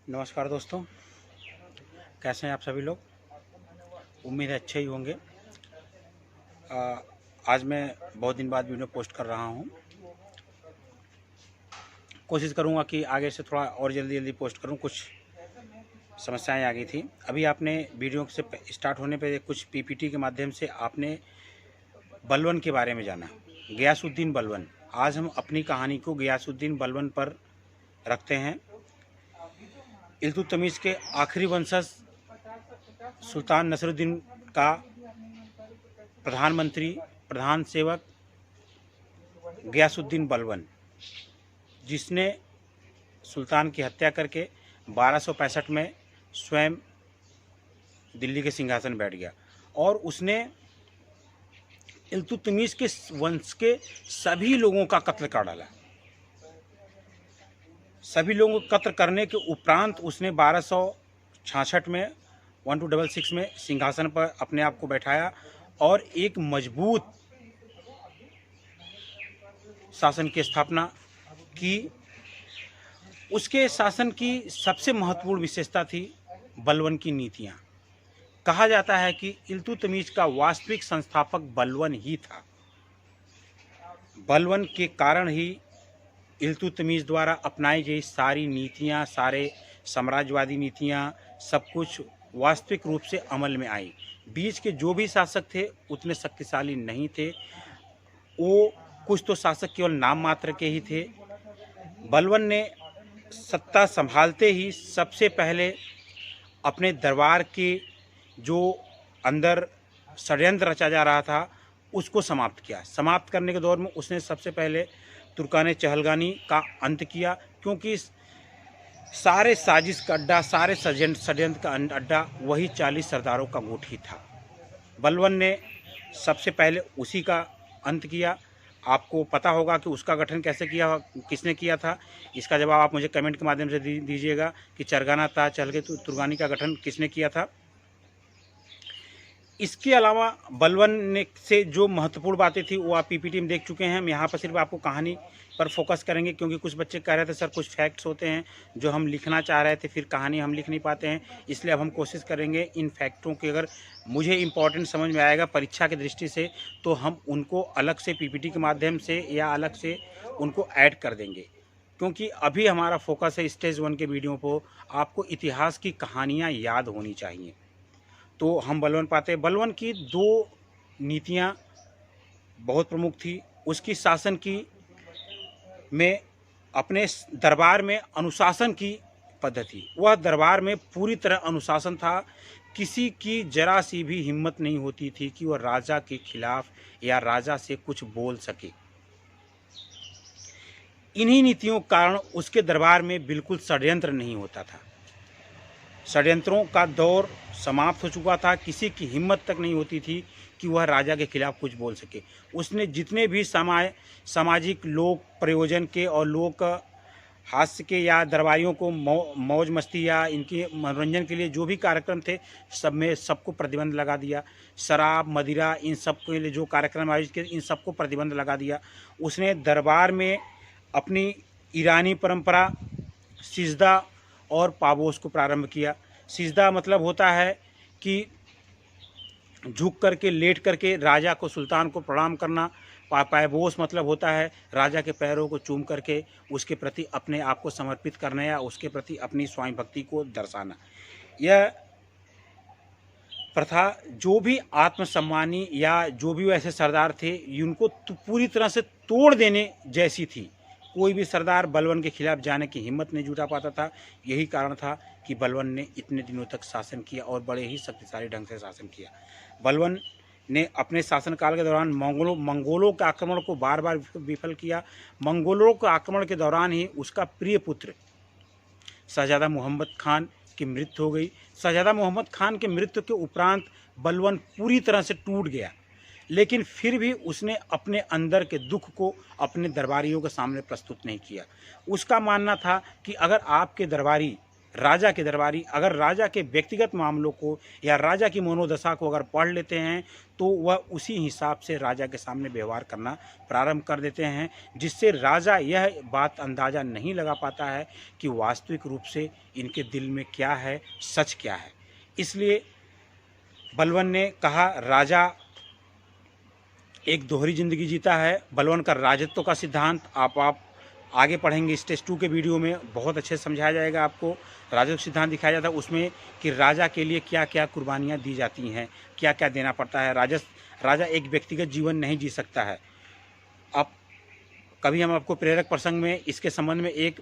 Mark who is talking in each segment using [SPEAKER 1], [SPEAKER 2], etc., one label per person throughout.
[SPEAKER 1] नमस्कार दोस्तों, कैसे हैं आप सभी लोग। उम्मीद है अच्छे ही होंगे। आज मैं बहुत दिन बाद वीडियो पोस्ट कर रहा हूं। कोशिश करूंगा कि आगे से थोड़ा और जल्दी जल्दी पोस्ट करूं। कुछ समस्याएं आ गई थी। अभी आपने वीडियो से स्टार्ट होने पे कुछ पीपीटी के माध्यम से आपने बलवन के बारे में जाना, गियासुद्दीन बलवन। आज हम अपनी कहानी को गियासुद्दीन बलवन पर रखते हैं। इल्तुतमिश के आखिरी वंशज सुल्तान नसरुद्दीन का प्रधान सेवक गियासुद्दीन बलवन, जिसने सुल्तान की हत्या करके 1265 में स्वयं दिल्ली के सिंहासन बैठ गया और उसने इल्तुतमिश के वंश के सभी लोगों का कत्ल कर डाला। सभी लोगों को कत्ल करने के उपरांत उसने 1266 में 1266 में सिंहासन पर अपने आप को बैठाया और एक मजबूत शासन की स्थापना की। उसके शासन की सबसे महत्वपूर्ण विशेषता थी बलवन की नीतियां। कहा जाता है कि इल्तुतमिश का वास्तविक संस्थापक बलवन ही था। बलवन के कारण ही इल्तुतमिश द्वारा अपनाई गई सारी नीतियां, सारे साम्राज्यवादी नीतियां, सब कुछ वास्तविक रूप से अमल में आई। बीच के जो भी शासक थे उतने शक्तिशाली नहीं थे। वो कुछ तो शासक केवल नाम मात्र के ही थे। बलवन ने सत्ता संभालते ही सबसे पहले अपने दरबार के जो अंदर षड्यंत्र रचा जा रहा था उसको समाप्त किया। समाप्त करने के दौर में उसने सबसे पहले तुर्कान चहलगानी का अंत किया, क्योंकि सारे साजिश का अड्डा, सारे षड्यंत्र का अड्डा वही 40 सरदारों का गुट ही था। बलवन ने सबसे पहले उसी का अंत किया। आपको पता होगा कि उसका गठन कैसे किया, किसने किया था। इसका जवाब आप मुझे कमेंट के माध्यम से दीजिएगा कि चरगाना था चहलगे तुर्गानी का गठन किसने किया था। इसके अलावा बलवन ने से जो महत्वपूर्ण बातें थी वो आप पीपीटी में देख चुके हैं। हम यहाँ पर सिर्फ आपको कहानी पर फोकस करेंगे, क्योंकि कुछ बच्चे कह रहे थे सर कुछ फैक्ट्स होते हैं जो हम लिखना चाह रहे थे, फिर कहानी हम लिख नहीं पाते हैं। इसलिए अब हम कोशिश करेंगे इन फैक्टों के अगर मुझे इम्पोर्टेंट समझ में आएगा परीक्षा की दृष्टि से तो हम उनको अलग से पीपीटी के माध्यम से या अलग से उनको ऐड कर देंगे। क्योंकि अभी हमारा फोकस है स्टेज 1 के वीडियो को। आपको इतिहास की कहानियाँ याद होनी चाहिए। तो हम बलवन पाते हैं। बलवन की 2 नीतियां बहुत प्रमुख थी। उसकी शासन की में अपने दरबार में अनुशासन की पद्धति, वह दरबार में पूरी तरह अनुशासन था। किसी की जरा सी भी हिम्मत नहीं होती थी कि वह राजा के खिलाफ या राजा से कुछ बोल सके। इन्हीं नीतियों के कारण उसके दरबार में बिल्कुल षड्यंत्र नहीं होता था। षड्यंत्रों का दौर समाप्त हो चुका था। किसी की हिम्मत तक नहीं होती थी कि वह राजा के खिलाफ कुछ बोल सके। उसने जितने भी सामाजिक लोक प्रयोजन के और लोक हास्य के या दरबारियों को मौज मस्ती या इनके मनोरंजन के लिए जो भी कार्यक्रम थे सब में सबको प्रतिबंध लगा दिया। शराब मदिरा इन सब के लिए जो कार्यक्रम आयोजित किए इन सबको प्रतिबंध लगा दिया। उसने दरबार में अपनी ईरानी परंपरा सिजदा और पाबोस को प्रारंभ किया। सिजदा मतलब होता है कि झुक करके लेट करके राजा को सुल्तान को प्रणाम करना। पायबोस मतलब होता है राजा के पैरों को चूम करके उसके प्रति अपने आप को समर्पित करना या उसके प्रति अपनी स्वामी भक्ति को दर्शाना। यह प्रथा जो भी आत्मसम्मानी या जो भी वैसे सरदार थे उनको पूरी तरह से तोड़ देने जैसी थी। कोई भी सरदार बलवन के खिलाफ जाने की हिम्मत नहीं जुटा पाता था। यही कारण था कि बलवन ने इतने दिनों तक शासन किया और बड़े ही शक्तिशाली ढंग से शासन किया। बलवन ने अपने शासनकाल के दौरान मंगोलों के आक्रमण को बार बार विफल किया। मंगोलों के आक्रमण के दौरान ही उसका प्रिय पुत्र शहजादा मोहम्मद खान की मृत्यु हो गई। शहजादा मोहम्मद खान के मृत्यु के उपरांत बलवन पूरी तरह से टूट गया, लेकिन फिर भी उसने अपने अंदर के दुख को अपने दरबारियों के सामने प्रस्तुत नहीं किया। उसका मानना था कि अगर आपके दरबारी राजा के दरबारी अगर राजा के व्यक्तिगत मामलों को या राजा की मनोदशा को अगर पढ़ लेते हैं तो वह उसी हिसाब से राजा के सामने व्यवहार करना प्रारंभ कर देते हैं, जिससे राजा यह बात अंदाज़ा नहीं लगा पाता है कि वास्तविक रूप से इनके दिल में क्या है, सच क्या है। इसलिए बलवन ने कहा राजा एक दोहरी ज़िंदगी जीता है। बलवन का राजत्व का सिद्धांत आप आगे पढ़ेंगे स्टेज 2 के वीडियो में, बहुत अच्छे से समझाया जाएगा आपको। राजत्व सिद्धांत दिखाया जाता है उसमें कि राजा के लिए क्या क्या कुर्बानियाँ दी जाती हैं, क्या क्या देना पड़ता है। राजा एक व्यक्तिगत जीवन नहीं जी सकता है। अब कभी हम आपको प्रेरक प्रसंग में इसके संबंध में एक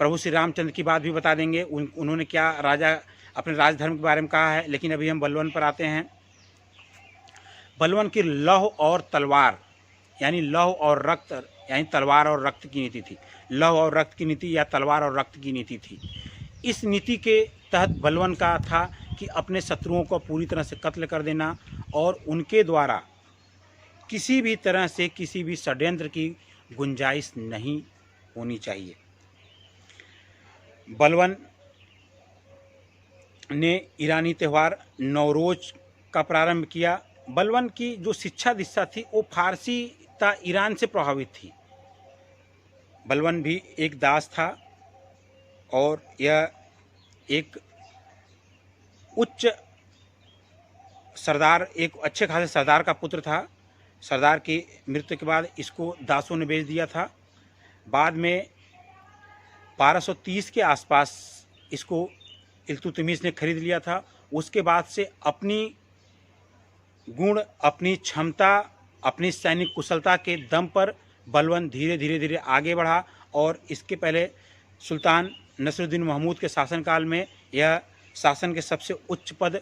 [SPEAKER 1] प्रभु श्री रामचंद्र की बात भी बता देंगे, उन्होंने क्या राजा अपने राजधर्म के बारे में कहा है। लेकिन अभी हम बलवन पर आते हैं। बलवन की लौह और तलवार यानी लौह और रक्त यानी तलवार और रक्त की नीति थी। लौह और रक्त की नीति या तलवार और रक्त की नीति थी। इस नीति के तहत बलवन का था कि अपने शत्रुओं को पूरी तरह से कत्ल कर देना और उनके द्वारा किसी भी तरह से किसी भी षड्यंत्र की गुंजाइश नहीं होनी चाहिए। बलवन ने ईरानी त्यौहार नवरोज का प्रारंभ किया। बलवन की जो शिक्षा दीक्षा थी वो फारसी ता ईरान से प्रभावित थी। बलवन भी एक दास था और यह एक उच्च सरदार, एक अच्छे खासे सरदार का पुत्र था। सरदार की मृत्यु के बाद इसको दासों ने बेच दिया था। बाद में 1230 के आसपास इसको इल्तुतमिश ने खरीद लिया था। उसके बाद से अपनी गुण, अपनी क्षमता, अपनी सैनिक कुशलता के दम पर बलवन धीरे धीरे आगे बढ़ा और इसके पहले सुल्तान नसरुद्दीन महमूद के शासनकाल में यह शासन के सबसे उच्च पद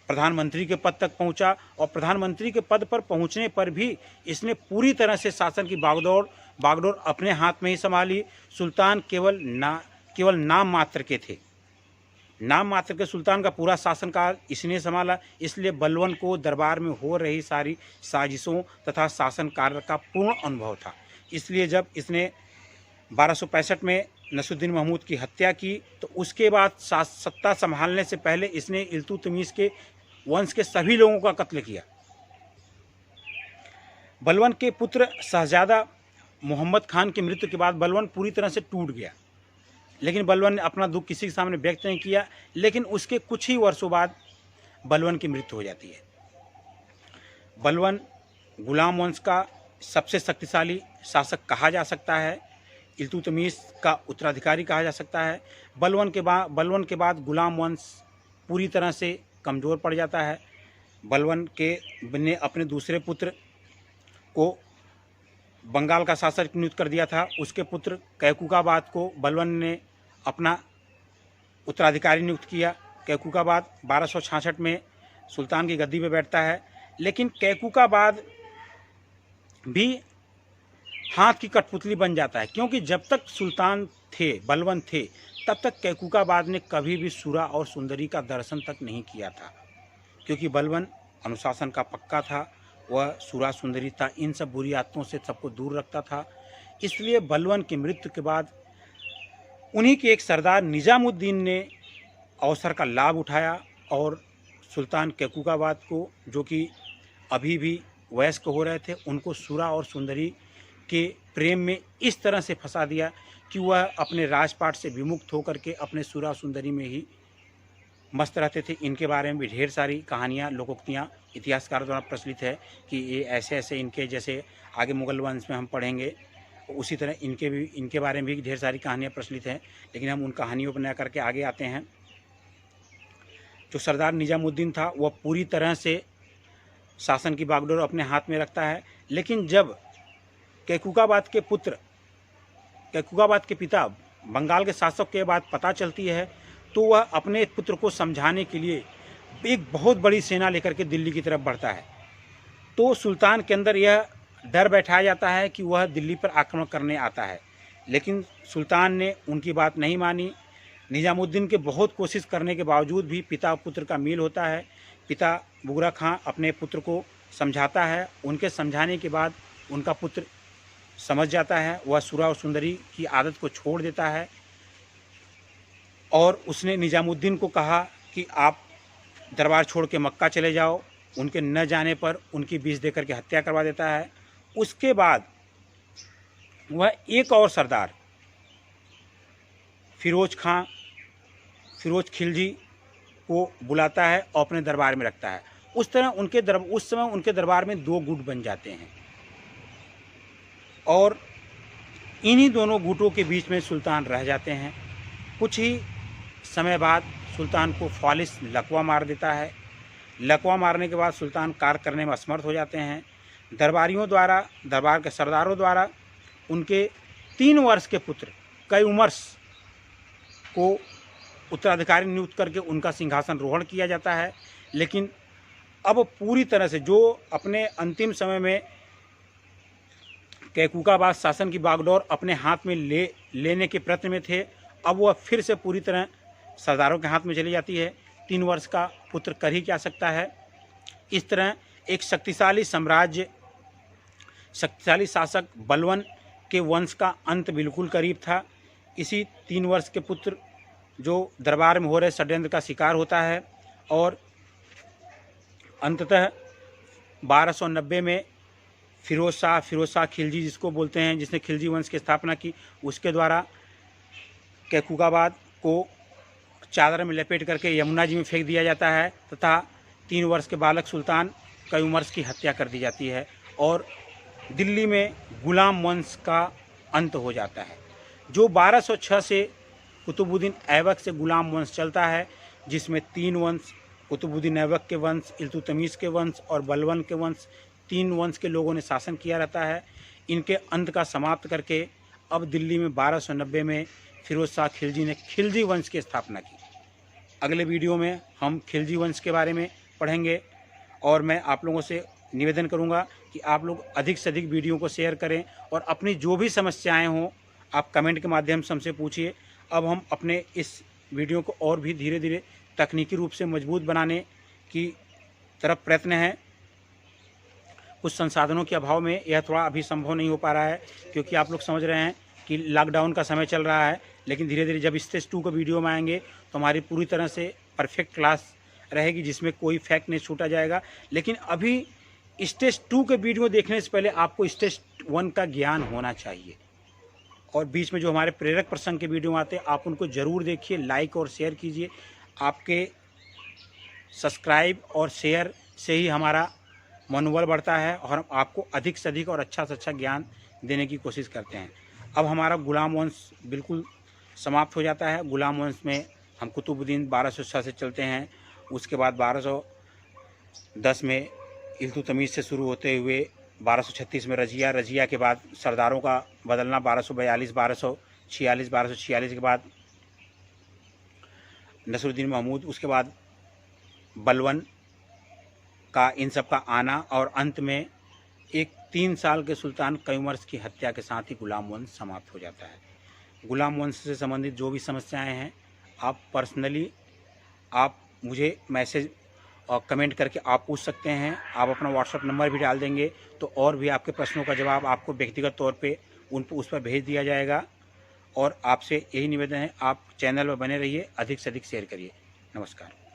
[SPEAKER 1] प्रधानमंत्री के पद तक पहुंचा और प्रधानमंत्री के पद पर पहुंचने पर भी इसने पूरी तरह से शासन की बागडोर अपने हाथ में ही संभाली। सुल्तान केवल नाम मात्र के थे। नाम मात्र के सुल्तान का पूरा शासनकाल इसने संभाला। इसलिए बलवन को दरबार में हो रही सारी साजिशों तथा शासन कार्य का पूर्ण अनुभव था। इसलिए जब इसने 1265 में नसरुद्दीन महमूद की हत्या की तो उसके बाद सत्ता संभालने से पहले इसने इल्तुतमिश के वंश के सभी लोगों का कत्ल किया। बलवन के पुत्र शहजादा मोहम्मद खान की मृत्यु के बाद बलवन पूरी तरह से टूट गया। लेकिन बलवन ने अपना दुख किसी के सामने व्यक्त नहीं किया। लेकिन उसके कुछ ही वर्षों बाद बलवन की मृत्यु हो जाती है। बलवन गुलाम वंश का सबसे शक्तिशाली शासक कहा जा सकता है। इल्तुतमिश का उत्तराधिकारी कहा जा सकता है। बलवन के बाद गुलाम वंश पूरी तरह से कमज़ोर पड़ जाता है। बलवन ने अपने दूसरे पुत्र को बंगाल का शासक नियुक्त कर दिया था। उसके पुत्र कैकुकाबाद को बलवन ने अपना उत्तराधिकारी नियुक्त किया। कैकुकाबाद 1266 में सुल्तान की गद्दी पर बैठता है। लेकिन कैकुकाबाद भी हाथ की कठपुतली बन जाता है, क्योंकि जब तक सुल्तान थे, बलवन थे, तब तक कैकुकाबाद ने कभी भी सुरा और सुंदरी का दर्शन तक नहीं किया था। क्योंकि बलवन अनुशासन का पक्का था, वह सुरा सुंदरी था, इन सब बुरी आदतों से सबको दूर रखता था। इसलिए बलवन की मृत्यु के बाद उन्हीं के एक सरदार निजामुद्दीन ने अवसर का लाभ उठाया और सुल्तान कैकुकाबाद को, जो कि अभी भी वयस्क हो रहे थे, उनको सुरा और सुंदरी के प्रेम में इस तरह से फंसा दिया कि वह अपने राजपाट से विमुक्त होकर के अपने सुरा सुंदरी में ही मस्त रहते थे। इनके बारे में भी ढेर सारी कहानियाँ, लोकोक्तियाँ इतिहासकारों द्वारा प्रचलित है कि ये ऐसे ऐसे इनके, जैसे आगे मुगल वंश में हम पढ़ेंगे उसी तरह इनके बारे में भी ढेर सारी कहानियाँ प्रचलित हैं। लेकिन हम उन कहानियों पर न करके आगे आते हैं। जो सरदार निजामुद्दीन था वह पूरी तरह से शासन की बागडोर अपने हाथ में रखता है। लेकिन जब कैकुकाबाद के पिता बंगाल के शासक के बाद पता चलती है तो वह अपने पुत्र को समझाने के लिए एक बहुत बड़ी सेना लेकर के दिल्ली की तरफ बढ़ता है। तो सुल्तान के अंदर यह डर बैठाया जाता है कि वह दिल्ली पर आक्रमण करने आता है। लेकिन सुल्तान ने उनकी बात नहीं मानी। निजामुद्दीन के बहुत कोशिश करने के बावजूद भी पिता और पुत्र का मेल होता है। पिता बुगरा खां अपने पुत्र को समझाता है। उनके समझाने के बाद उनका पुत्र समझ जाता है। वह सुरा और सुंदरी की आदत को छोड़ देता है। और उसने निज़ामुद्दीन को कहा कि आप दरबार छोड़ के मक्का चले जाओ। उनके न जाने पर उनकी बीस देकर के हत्या करवा देता है। उसके बाद वह एक और सरदार फिरोज खिलजी को बुलाता है और अपने दरबार में रखता है। उस समय उनके दरबार में दो गुट बन जाते हैं और इन्हीं दोनों गुटों के बीच में सुल्तान रह जाते हैं। कुछ ही समय बाद सुल्तान को फालिस लकवा मार देता है। लकवा मारने के बाद सुल्तान कार्य करने में असमर्थ हो जाते हैं। दरबार के सरदारों द्वारा उनके 3 वर्ष के पुत्र कयूमर्स को उत्तराधिकारी नियुक्त करके उनका सिंहासन रोहण किया जाता है। लेकिन अब पूरी तरह से जो अपने अंतिम समय में कैकुकाबाद शासन की बागडोर अपने हाथ में लेने के प्रयत्न में थे, अब वह फिर से पूरी तरह सरदारों के हाथ में चली जाती है। 3 वर्ष का पुत्र कर ही क्या सकता है। इस तरह एक शक्तिशाली शासक बलवन के वंश का अंत बिल्कुल करीब था। इसी 3 वर्ष के पुत्र जो दरबार में हो रहे षड्यंत्र का शिकार होता है और अंततः 1290 में फिरोज शाह खिलजी जिसको बोलते हैं, जिसने खिलजी वंश की स्थापना की, उसके द्वारा कैकुकाबाद को चादर में लपेट करके यमुना जी में फेंक दिया जाता है तथा 3 वर्ष के बालक सुल्तान कयूमर्स की हत्या कर दी जाती है और दिल्ली में गुलाम वंश का अंत हो जाता है। जो 1206 से कुतुबुद्दीन ऐबक से गुलाम वंश चलता है, जिसमें 3 वंश कुतुबुद्दीन ऐबक के वंश, इल्तुतमिश के वंश और बलवन के वंश, 3 वंश के लोगों ने शासन किया रहता है। इनके अंत का समाप्त करके अब दिल्ली में 1290 में फिरोज शाह खिलजी ने खिलजी वंश की स्थापना की। अगले वीडियो में हम खिलजी वंश के बारे में पढ़ेंगे और मैं आप लोगों से निवेदन करूंगा कि आप लोग अधिक से अधिक वीडियो को शेयर करें और अपनी जो भी समस्याएं हों आप कमेंट के माध्यम से हमसे पूछिए। अब हम अपने इस वीडियो को और भी धीरे धीरे तकनीकी रूप से मजबूत बनाने की तरफ प्रयत्न है। कुछ संसाधनों के अभाव में यह थोड़ा अभी संभव नहीं हो पा रहा है, क्योंकि आप लोग समझ रहे हैं कि लॉकडाउन का समय चल रहा है। लेकिन धीरे धीरे जब स्टेज 2 का वीडियो में आएंगे तो हमारी पूरी तरह से परफेक्ट क्लास रहेगी, जिसमें कोई फैक्ट नहीं छूटा जाएगा। लेकिन अभी स्टेज 2 के वीडियो देखने से पहले आपको स्टेज 1 का ज्ञान होना चाहिए। और बीच में जो हमारे प्रेरक प्रसंग के वीडियो आते हैं आप उनको ज़रूर देखिए, लाइक और शेयर कीजिए। आपके सब्सक्राइब और शेयर से ही हमारा मनोबल बढ़ता है और हम आपको अधिक से अधिक और अच्छा से अच्छा ज्ञान देने की कोशिश करते हैं। अब हमारा गुलाम वंश बिल्कुल समाप्त हो जाता है। गुलाम वंश में हम कुतुबुद्दीन 1206 से चलते हैं, उसके बाद 1210 में इल्तुतमिश से शुरू होते हुए 1236 में रजिया के बाद सरदारों का बदलना 1242, 1246 के बाद नसरुद्दीन महमूद, उसके बाद बलवन का इन सब का आना और अंत में एक 3 साल के सुल्तान कयूमर्स की हत्या के साथ ही गुलाम वंश समाप्त हो जाता है। गुलाम वंश से संबंधित जो भी समस्याएं हैं आप पर्सनली आप मुझे मैसेज और कमेंट करके आप पूछ सकते हैं। आप अपना व्हाट्सएप नंबर भी डाल देंगे तो और भी आपके प्रश्नों का जवाब आपको व्यक्तिगत तौर पे उस पर भेज दिया जाएगा। और आपसे यही निवेदन है, आप चैनल पर बने रहिए, अधिक से अधिक शेयर करिए। नमस्कार।